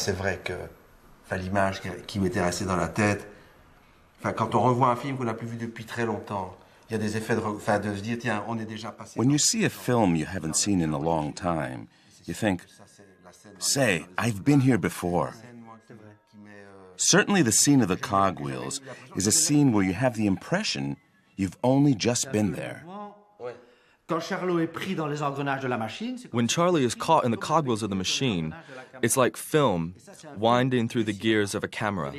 c'est vrai que l'image qui m'était restée dans la tête, quand on revoit un film qu'on n'a plus vu depuis très longtemps, il y a des effets de se dire, tiens, on est déjà passé. When you see a film you haven't seen in a long time, you think, say, I've been here before. Certainly the scene of the cogwheels is a scene where you have the impression you've only just been there. When Charlie is caught in the cogwheels of the machine, it's like film winding through the gears of a camera.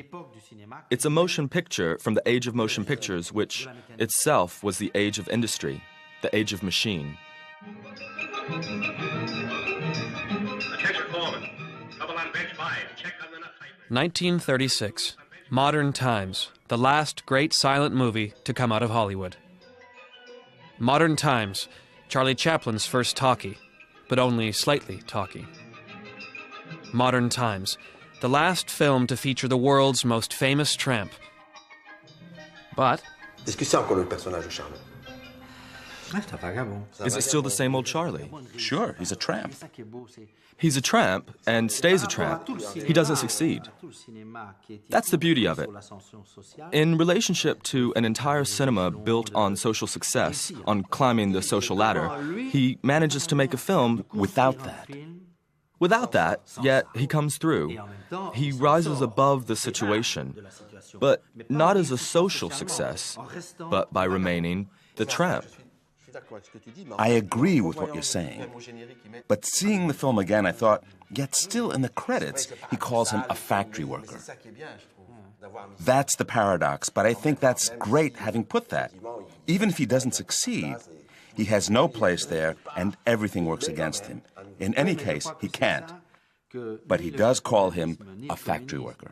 It's a motion picture from the age of motion pictures, which itself was the age of industry, the age of machine. Attention, foreman. Trouble on bench 5. Check on the nut tightener. 1936. Modern Times, the last great silent movie to come out of Hollywood. Modern Times, Charlie Chaplin's first talkie, but only slightly talkie. Modern Times, the last film to feature the world's most famous tramp. But... Est-ce que c'est encore le personnage de Charlie? Is it still the same old Charlie? Sure, he's a tramp. He's a tramp and stays a tramp. He doesn't succeed. That's the beauty of it. In relationship to an entire cinema built on social success, on climbing the social ladder, he manages to make a film without that. Without that, yet he comes through. He rises above the situation, but not as a social success, but by remaining the tramp. I agree with what you're saying. But seeing the film again, I thought, yet still in the credits, he calls him a factory worker. That's the paradox, but I think that's great having put that. Even if he doesn't succeed, he has no place there and everything works against him. In any case, he can't. But he does call him a factory worker.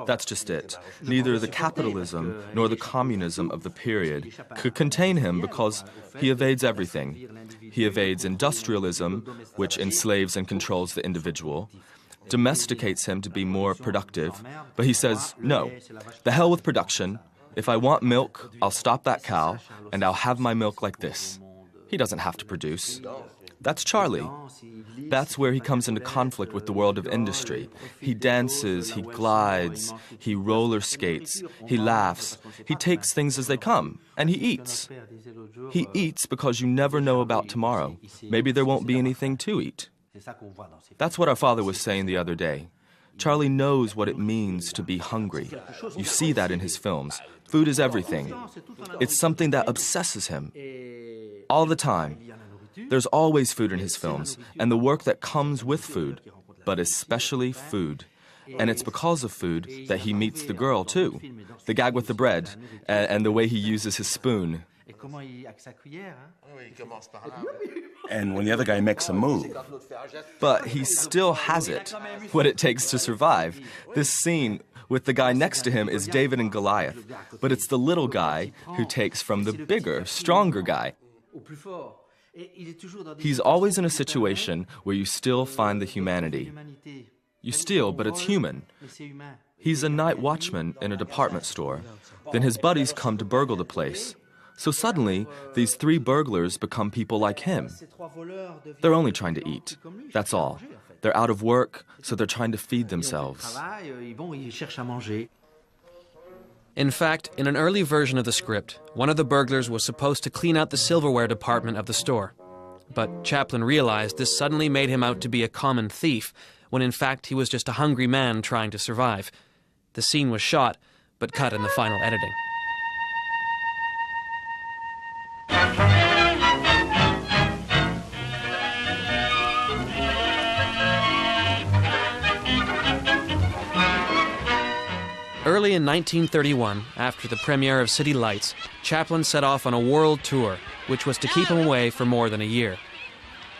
That's just it. Neither the capitalism nor the communism of the period could contain him because he evades everything. He evades industrialism, which enslaves and controls the individual, domesticates him to be more productive, but he says, no, the hell with production. If I want milk, I'll stop that cow, and I'll have my milk like this. He doesn't have to produce. That's Charlie. That's where he comes into conflict with the world of industry. He dances, he glides, he roller skates, he laughs, he takes things as they come, and he eats. He eats because you never know about tomorrow. Maybe there won't be anything to eat. That's what our father was saying the other day. Charlie knows what it means to be hungry. You see that in his films. Food is everything. It's something that obsesses him. All the time. There's always food in his films, and the work that comes with food, but especially food. And it's because of food that he meets the girl, too. The gag with the bread, and the way he uses his spoon. And when the other guy makes a move. But he still has it, what it takes to survive. This scene with the guy next to him is David and Goliath, but it's the little guy who takes from the bigger, stronger guy. He's always in a situation where you still find the humanity. You steal, but it's human. He's a night watchman in a department store. Then his buddies come to burgle the place. So suddenly, these 3 burglars become people like him. They're only trying to eat. That's all. They're out of work, so they're trying to feed themselves. In fact, in an early version of the script, one of the burglars was supposed to clean out the silverware department of the store. But Chaplin realized this suddenly made him out to be a common thief, when in fact he was just a hungry man trying to survive. The scene was shot, but cut in the final editing. Early in 1931, after the premiere of City Lights, Chaplin set off on a world tour, which was to keep him away for more than a year.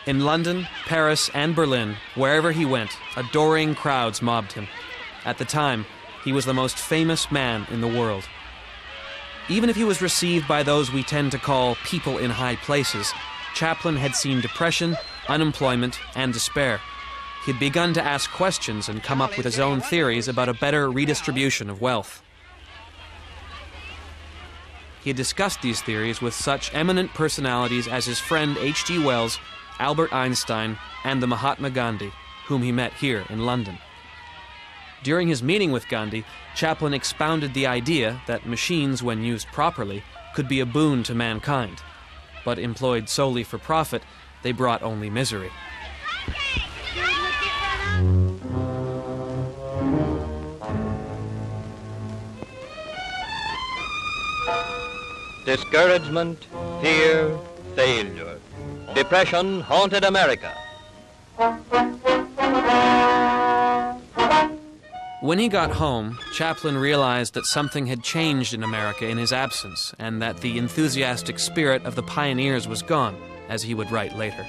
In London, Paris, and Berlin, wherever he went, adoring crowds mobbed him. At the time, he was the most famous man in the world. Even if he was received by those we tend to call people in high places, Chaplin had seen depression, unemployment, and despair. He'd begun to ask questions and come up with his own theories about a better redistribution of wealth. He had discussed these theories with such eminent personalities as his friend H.G. Wells, Albert Einstein, and the Mahatma Gandhi, whom he met here in London. During his meeting with Gandhi, Chaplin expounded the idea that machines, when used properly, could be a boon to mankind. But employed solely for profit, they brought only misery. Discouragement, fear, failure. Depression haunted America. When he got home, Chaplin realized that something had changed in America in his absence, and that the enthusiastic spirit of the pioneers was gone, as he would write later.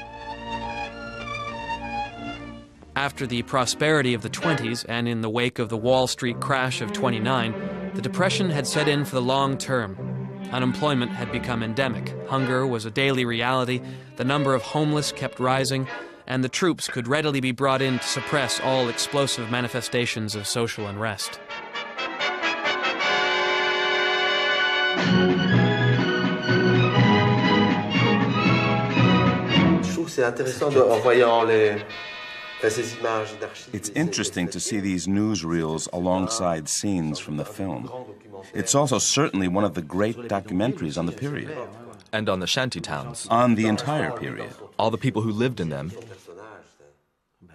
After the prosperity of the 20s, and in the wake of the Wall Street crash of '29, the Depression had set in for the long term. Unemployment had become endemic, hunger was a daily reality, the number of homeless kept rising, and the troops could readily be brought in to suppress all explosive manifestations of social unrest. It's interesting to see these newsreels alongside scenes from the film. It's also certainly one of the great documentaries on the period. And on the shanty towns. On the entire period. All the people who lived in them.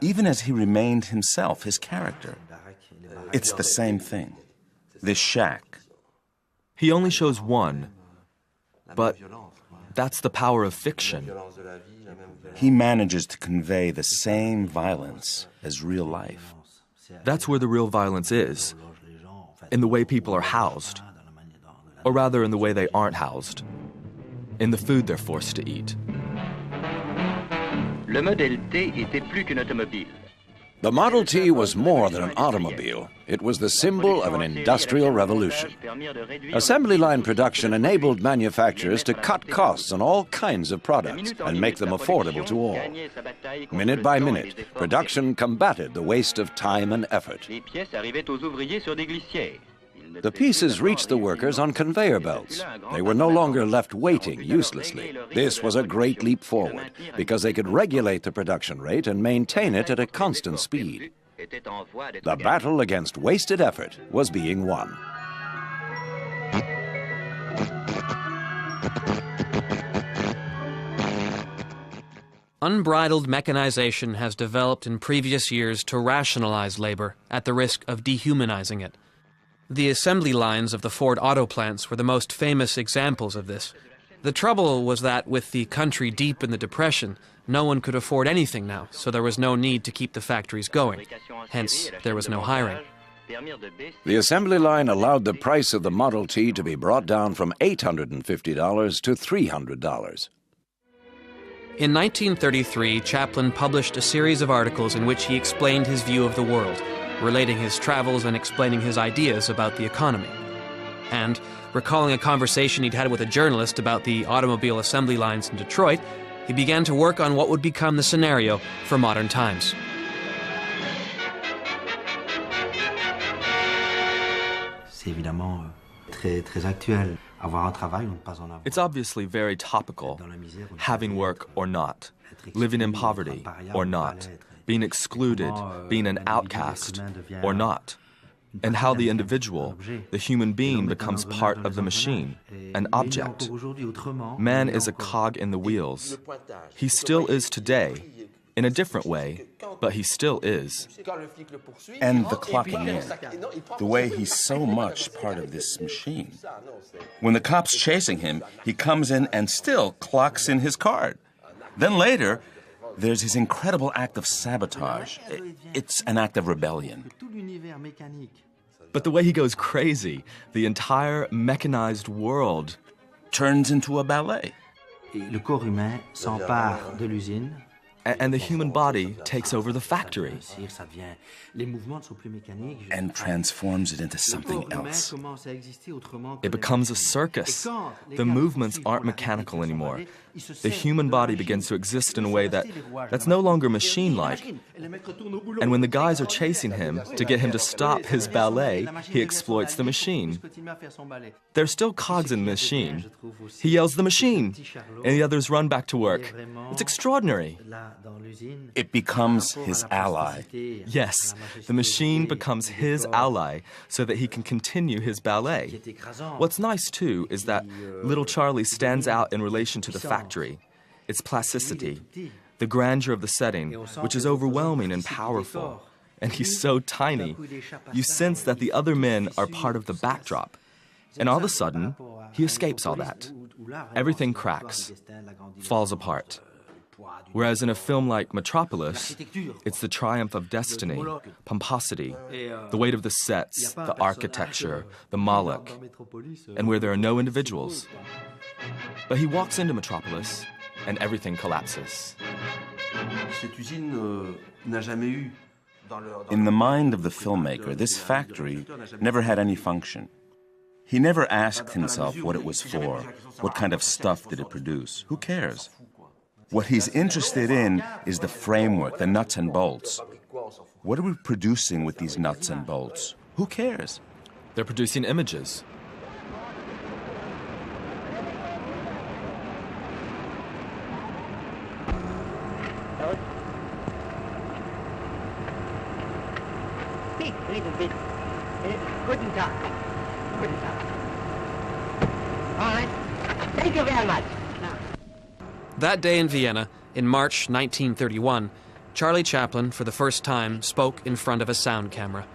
Even as he remained himself, his character. It's the same thing. This shack. He only shows one, but that's the power of fiction. He manages to convey the same violence as real life. That's where the real violence is, in the way people are housed, or rather in the way they aren't housed, in the food they're forced to eat. Le modèle T était plus qu'une automobile. The Model T was more than an automobile. It was the symbol of an industrial revolution. Assembly line production enabled manufacturers to cut costs on all kinds of products and make them affordable to all. Minute by minute, production combated the waste of time and effort. The pieces reached the workers on conveyor belts. They were no longer left waiting uselessly. This was a great leap forward, because they could regulate the production rate and maintain it at a constant speed. The battle against wasted effort was being won. Unbridled mechanization has developed in previous years to rationalize labor at the risk of dehumanizing it. The assembly lines of the Ford auto plants were the most famous examples of this. The trouble was that with the country deep in the Depression, no one could afford anything now, so there was no need to keep the factories going. Hence, there was no hiring. The assembly line allowed the price of the Model T to be brought down from $850 to $300. In 1933, Chaplin published a series of articles in which he explained his view of the world, relating his travels and explaining his ideas about the economy. And, recalling a conversation he'd had with a journalist about the automobile assembly lines in Detroit, he began to work on what would become the scenario for modern times. It's obviously very topical, having work or not, living in poverty or not, being excluded, being an outcast, or not, and how the individual, the human being, becomes part of the machine, an object. Man is a cog in the wheels. He still is today, in a different way, but he still is. And the clocking in, the way he's so much part of this machine. When the cop's chasing him, he comes in and still clocks in his card. Then later, there's his incredible act of sabotage. It's an act of rebellion. But the way he goes crazy, the entire mechanized world turns into a ballet. And the human body takes over the factory. And transforms it into something else. It becomes a circus. The movements aren't mechanical anymore. the human body begins to exist in a way that's no longer machine-like. And when the guys are chasing him to get him to stop his ballet, he exploits the machine. There's still cogs in the machine. He yells, "The machine!" and the others run back to work. It's extraordinary. It becomes his ally. Yes, the machine becomes his ally so that he can continue his ballet. What's nice, too, is that little Charlie stands out in relation to the factory. Its plasticity, the grandeur of the setting, which is overwhelming and powerful. And he's so tiny. You sense that the other men are part of the backdrop. And all of a sudden, he escapes all that. Everything cracks, falls apart. Whereas in a film like Metropolis, it's the triumph of destiny, pomposity, the weight of the sets, the architecture, the Moloch, and where there are no individuals. But he walks into Metropolis, and everything collapses. In the mind of the filmmaker, this factory never had any function. He never asked himself what it was for, what kind of stuff did it produce. Who cares? What he's interested in is the framework, the nuts and bolts. What are we producing with these nuts and bolts? Who cares? They're producing images. Speak a little bit. Guten Tag. Guten Tag. All right. Thank you very much. That day in Vienna, in March 1931, Charlie Chaplin, for the first time, spoke in front of a sound camera.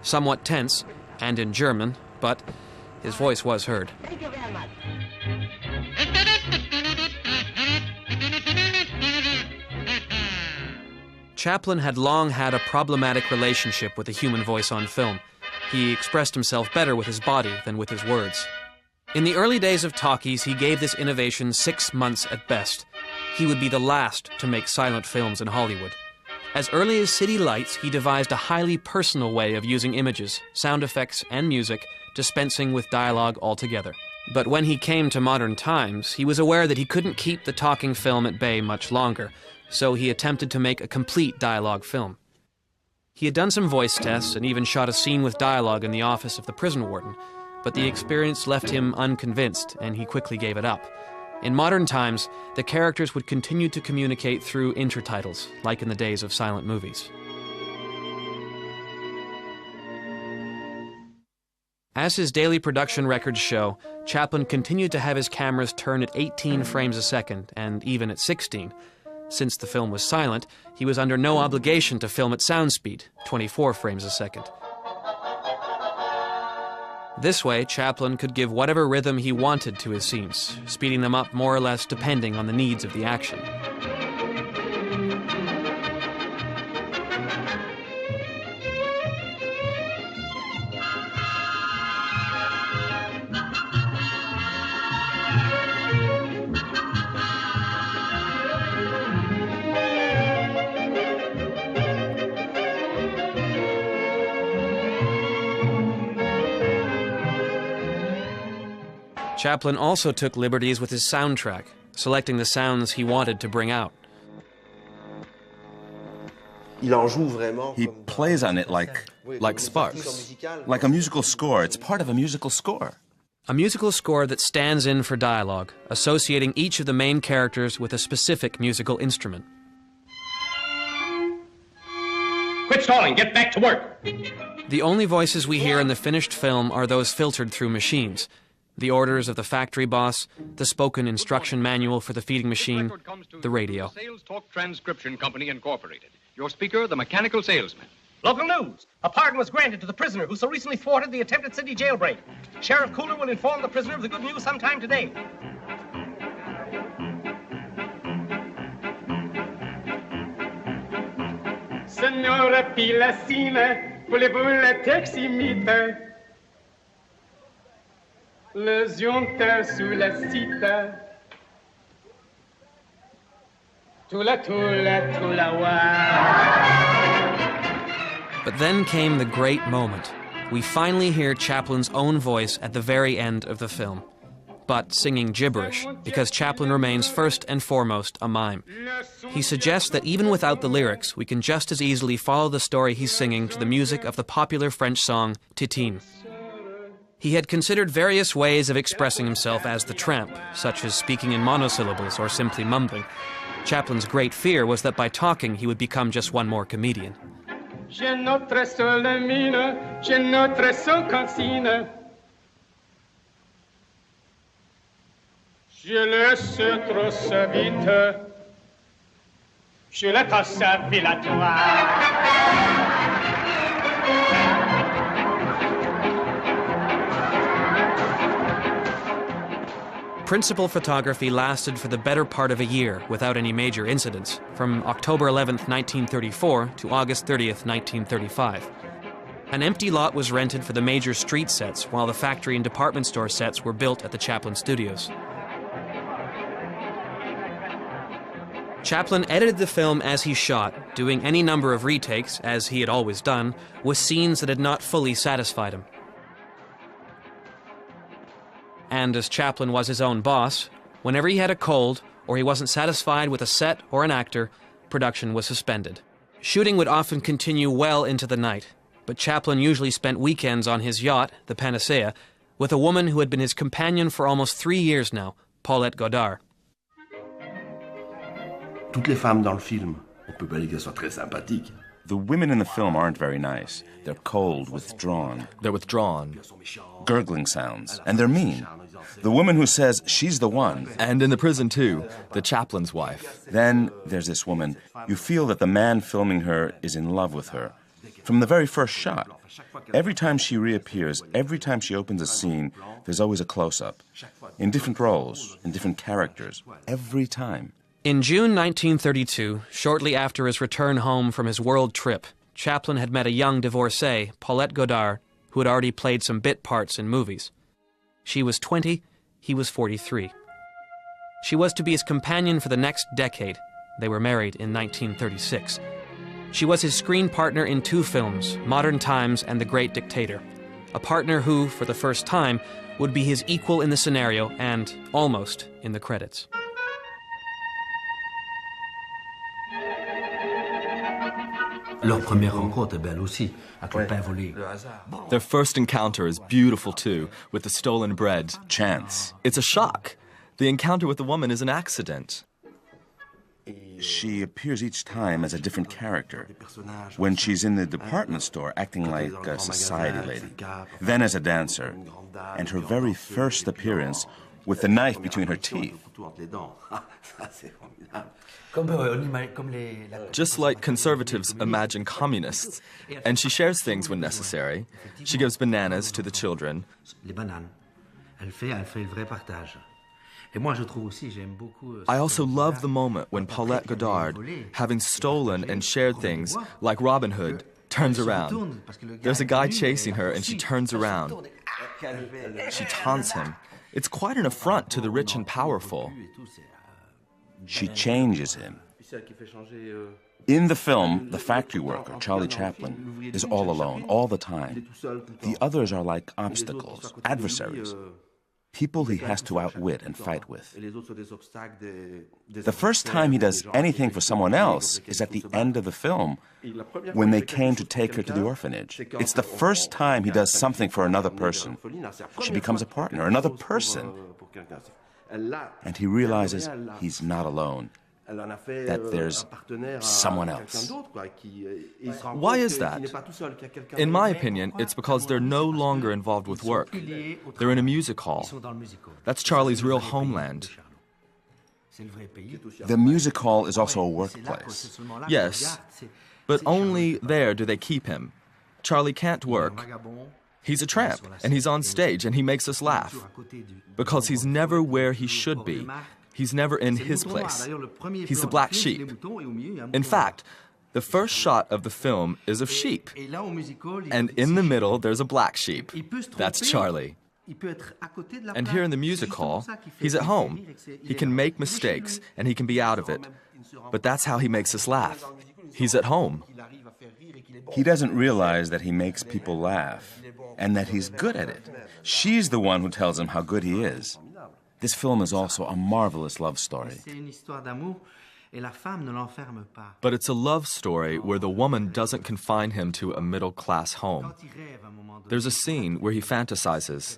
Somewhat tense, and in German, but his voice was heard. Thank you very much. Chaplin had long had a problematic relationship with the human voice on film. He expressed himself better with his body than with his words. In the early days of talkies, he gave this innovation 6 months at best. He would be the last to make silent films in Hollywood. As early as City Lights, he devised a highly personal way of using images, sound effects, and music, dispensing with dialogue altogether. But when he came to modern times, he was aware that he couldn't keep the talking film at bay much longer, so he attempted to make a complete dialogue film. He had done some voice tests and even shot a scene with dialogue in the office of the prison warden, but the experience left him unconvinced, and he quickly gave it up. In modern times, the characters would continue to communicate through intertitles, like in the days of silent movies. As his daily production records show, Chaplin continued to have his cameras turn at 18 frames a second, and even at 16. Since the film was silent, he was under no obligation to film at sound speed, 24 frames a second. This way, Chaplin could give whatever rhythm he wanted to his scenes, speeding them up more or less depending on the needs of the action. Chaplin also took liberties with his soundtrack, selecting the sounds he wanted to bring out. He plays on it like sparks, like a musical score. It's part of a musical score. A musical score that stands in for dialogue, associating each of the main characters with a specific musical instrument. Quit stalling, get back to work. The only voices we hear in the finished film are those filtered through machines. The orders of the factory boss, the spoken instruction manual for the feeding machine, the radio. Sales Talk Transcription Company Incorporated. Your speaker, the mechanical salesman. Local news. A pardon was granted to the prisoner who so recently thwarted the attempted city jailbreak. Sheriff Cooler will inform the prisoner of the good news sometime today. Signora Pilacina, voulez-vous le taximeter? Le zionter sous la cita. Tula tula tula wa. But then came the great moment. We finally hear Chaplin's own voice at the very end of the film. but singing gibberish, because Chaplin remains first and foremost a mime. He suggests that even without the lyrics, we can just as easily follow the story he's singing to the music of the popular French song Titine. He had considered various ways of expressing himself as the tramp, such as speaking in monosyllables or simply mumbling. Chaplin's great fear was that by talking, he would become just one more comedian. J'ai notre seule mine, j'ai notre seule consigne. Je laisse trop sa vite, je la tasse vilatoire. Principal photography lasted for the better part of a year without any major incidents, from October 11th, 1934 to August 30th, 1935. An empty lot was rented for the major street sets, while the factory and department store sets were built at the Chaplin studios. Chaplin edited the film as he shot, doing any number of retakes, as he had always done, with scenes that had not fully satisfied him. And as Chaplin was his own boss, whenever he had a cold or he wasn't satisfied with a set or an actor, production was suspended. Shooting would often continue well into the night, but Chaplin usually spent weekends on his yacht, the Panacea, with a woman who had been his companion for almost 3 years now, Paulette Godard. Toutes les femmes dans le film, on peut pas dire qu'elles soient très sympathiques. The women in the film aren't very nice. They're cold, withdrawn. They're withdrawn. Gurgling sounds. And they're mean. The woman who says she's the one. And in the prison, too, the chaplain's wife. Then there's this woman. You feel that the man filming her is in love with her. From the very first shot. Every time she reappears, every time she opens a scene, there's always a close-up. In different roles, in different characters. Every time. In June 1932, shortly after his return home from his world trip, Chaplin had met a young divorcee, Paulette Godard, who had already played some bit parts in movies. She was 20, he was 43. She was to be his companion for the next decade. They were married in 1936. She was his screen partner in 2 films, Modern Times and The Great Dictator, a partner who, for the first time, would be his equal in the scenario and almost in the credits. Their first encounter is beautiful, too, with the stolen bread. Chance. It's a shock. The encounter with the woman is an accident. She appears each time as a different character. When she's in the department store, acting like a society lady. Then as a dancer. And her very first appearance with the knife between her teeth. Just like conservatives imagine communists. And she shares things when necessary. She gives bananas to the children. I also love the moment when Paulette Godard, having stolen and shared things like Robin Hood, turns around. There's a guy chasing her and she turns around. She taunts him. It's quite an affront to the rich and powerful. She changes him. In the film, the factory worker, Charlie Chaplin, is all alone, all the time. The others are like obstacles, adversaries, people he has to outwit and fight with. The first time he does anything for someone else is at the end of the film, when they came to take her to the orphanage. It's the first time he does something for another person. She becomes a partner, another person. And he realizes he's not alone, that there's someone else. Why is that? In my opinion, it's because they're no longer involved with work. They're in a music hall. That's Charlie's real homeland. The music hall is also a workplace. Yes, but only there do they keep him. Charlie can't work. He's a tramp, and he's on stage, and he makes us laugh. Because he's never where he should be. He's never in his place. He's the black sheep. In fact, the first shot of the film is of sheep. And in the middle, there's a black sheep. That's Charlie. And here in the music hall, he's at home. He can make mistakes, and he can be out of it. But that's how he makes us laugh. He's at home. He doesn't realize that he makes people laugh, and that he's good at it. She's the one who tells him how good he is. This film is also a marvelous love story. But it's a love story where the woman doesn't confine him to a middle-class home. There's a scene where he fantasizes.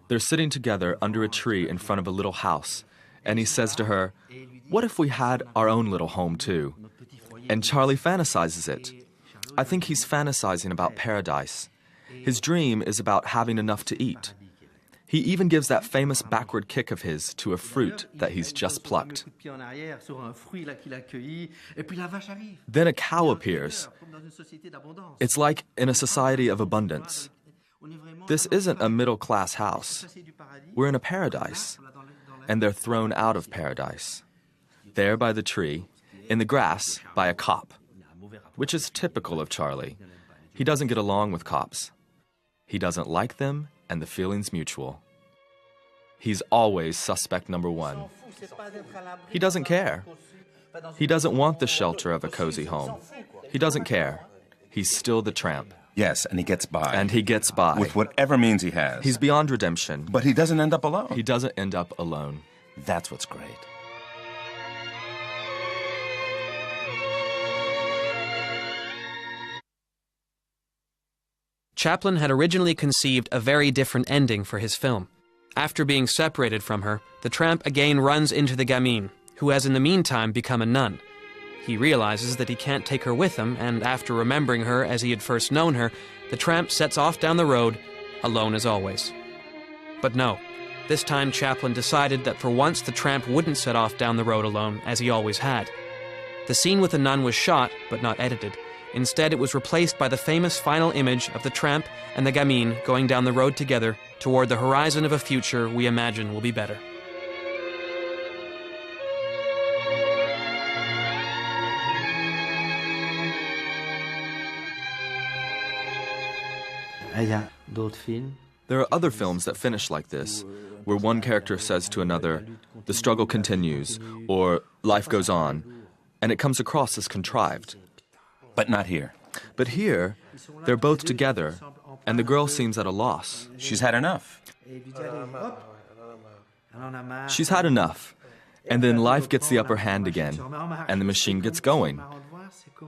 They're sitting together under a tree in front of a little house, and he says to her, "What if we had our own little home too?" And Charlie fantasizes it. I think he's fantasizing about paradise. His dream is about having enough to eat. He even gives that famous backward kick of his to a fruit that he's just plucked. Then a cow appears. It's like in a society of abundance. This isn't a middle-class house. We're in a paradise. And they're thrown out of paradise. There by the tree, in the grass by a cop, which is typical of Charlie. He doesn't get along with cops. He doesn't like them, and the feeling's mutual. He's always suspect number one. He doesn't care. He doesn't want the shelter of a cozy home. He doesn't care. He's still the tramp. Yes, and he gets by. And he gets by. With whatever means he has. He's beyond redemption. But he doesn't end up alone. He doesn't end up alone. That's what's great. Chaplin had originally conceived a very different ending for his film. After being separated from her, the tramp again runs into the gamine, who has in the meantime become a nun. He realizes that he can't take her with him, and after remembering her as he had first known her, the tramp sets off down the road, alone as always. But no, this time Chaplin decided that for once the tramp wouldn't set off down the road alone, as he always had. The scene with the nun was shot, but not edited. Instead, it was replaced by the famous final image of the tramp and the gamine going down the road together toward the horizon of a future we imagine will be better. There are other films that finish like this, where one character says to another, "The struggle continues," or "Life goes on," and it comes across as contrived. But not here. But here, they're both together, and the girl seems at a loss. She's had enough. She's had enough, and then life gets the upper hand again, and the machine gets going.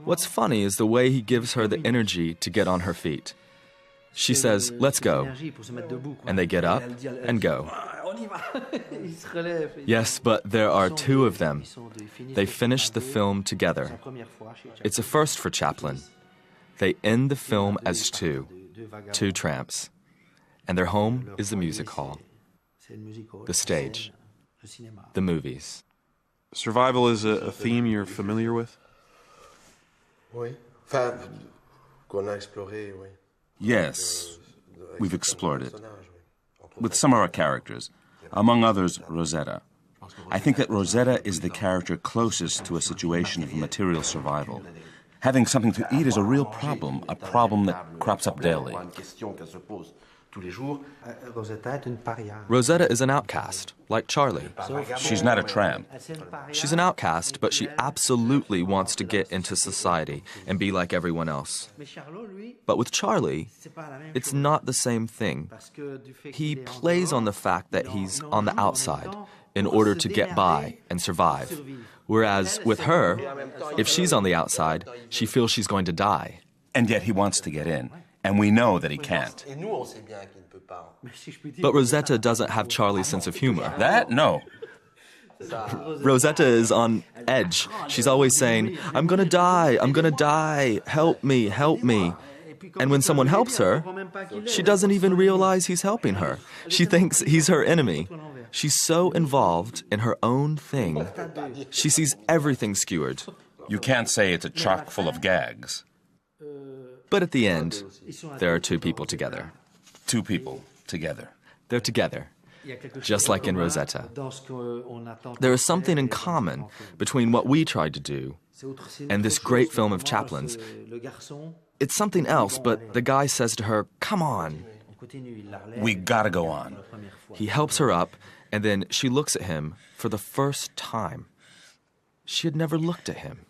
What's funny is the way he gives her the energy to get on her feet. She says, "Let's go," and they get up and go. Yes, but there are two of them. They finish the film together. It's a first for Chaplin. They end the film as two tramps. And their home is the music hall, the stage, the movies. Survival is a theme you're familiar with? Yes, we've explored it. With some of our characters, among others, Rosetta. I think that Rosetta is the character closest to a situation of material survival. Having something to eat is a real problem, a problem that crops up daily. Rosetta is an outcast, like Charlie. She's not a tramp. She's an outcast, but she absolutely wants to get into society and be like everyone else. But with Charlie, it's not the same thing. He plays on the fact that he's on the outside in order to get by and survive. Whereas with her, if she's on the outside, she feels she's going to die. And yet he wants to get in. And we know that he can't. But Rosetta doesn't have Charlie's sense of humor. That? No. Rosetta is on edge. She's always saying, "I'm gonna die, I'm gonna die, help me, help me." And when someone helps her, she doesn't even realize he's helping her. She thinks he's her enemy. She's so involved in her own thing. She sees everything skewered. You can't say it's a chock full of gags. But at the end, there are two people together. Two people together. They're together, just like in Rosetta. There is something in common between what we tried to do and this great film of Chaplin's. It's something else, but the guy says to her, "Come on." We gotta go on. He helps her up, and then she looks at him for the first time. She had never looked at him.